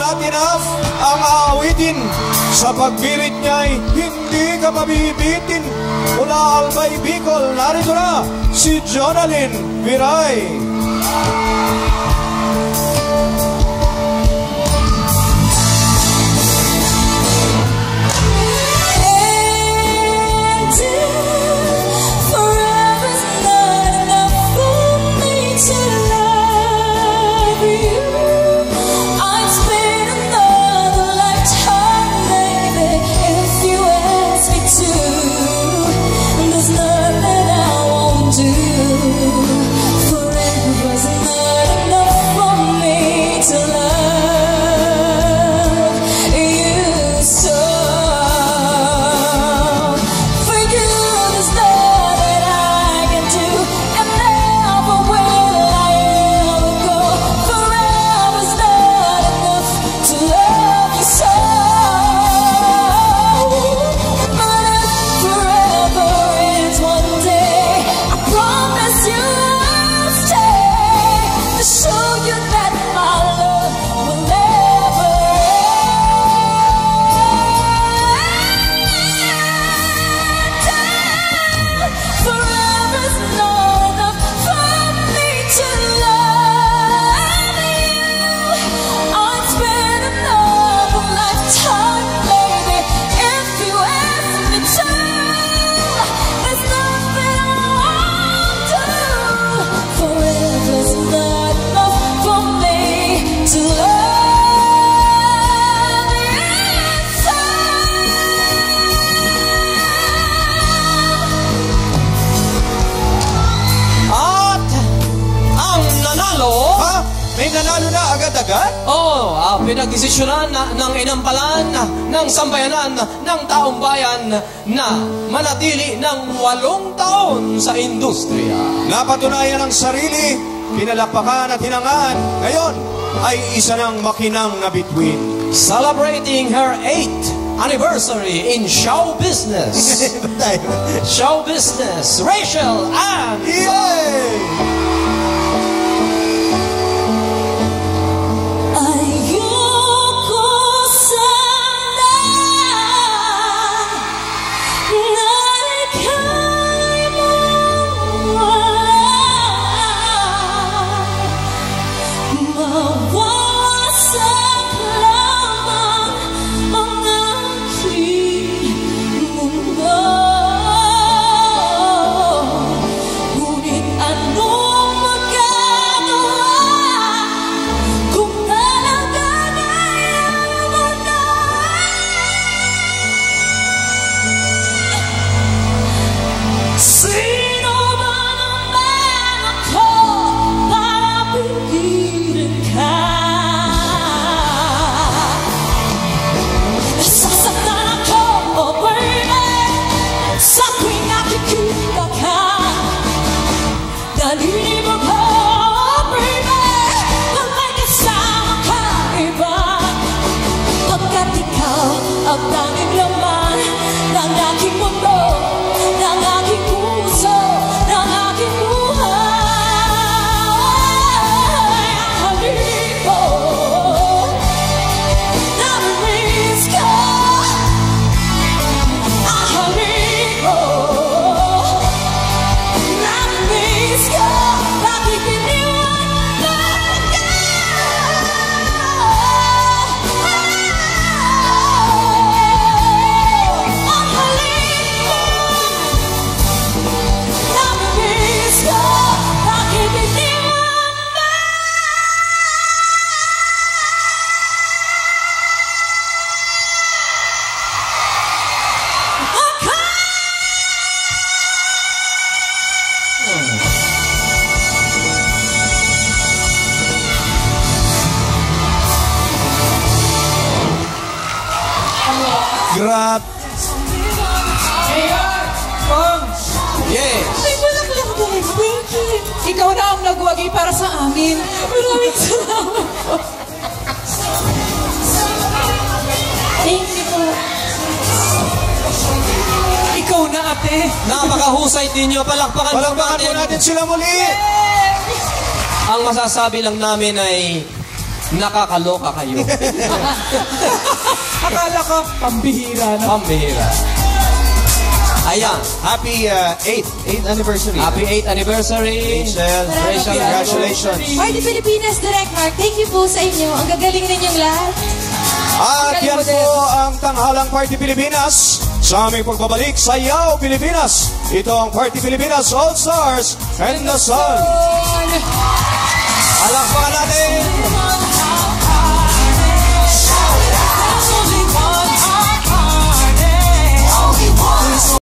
natin ang aawitin. Sa pagpilit niya'y hindi ka mabibitin. Mula Albay, Bicol, narito na si Jonalyn Viray. Nanalo na agad-agad? Oo, pinagdesisyonan ng inampalan ng sambayanan ng taong bayan na manatili ng 8 taon sa industriya. Napatunayan ang sarili, pinalapakan at hinangaan. Ngayon ay isa ng makinang na bituin. Celebrating her 8th anniversary in show business. Show business, Rachel Ann. Yay! Grab. Yes. Thank you. Ikaw na ang nagwagi para sa amin. Maraming salamat po. Thank you po. Ikaw na, ate. Napakahusay ninyo. Palakpakan po natin sila muli. Ang masasabi lang namin ay Nakakaloka kayo. Akala ko, pambihira na. Pambihira. Ayan. Happy 8th anniversary. Happy 8th anniversary. Rachel, Rachel, congratulations. Party Pilipinas, Direct Mark. Thank you po sa inyo. Ang gagaling ninyong lahat. At yan po ang tanghalang Party Pilipinas sa aming pagbabalik sa Yaw Pilipinas. Ito ang Party Pilipinas All Stars and the Sun. Alakpakan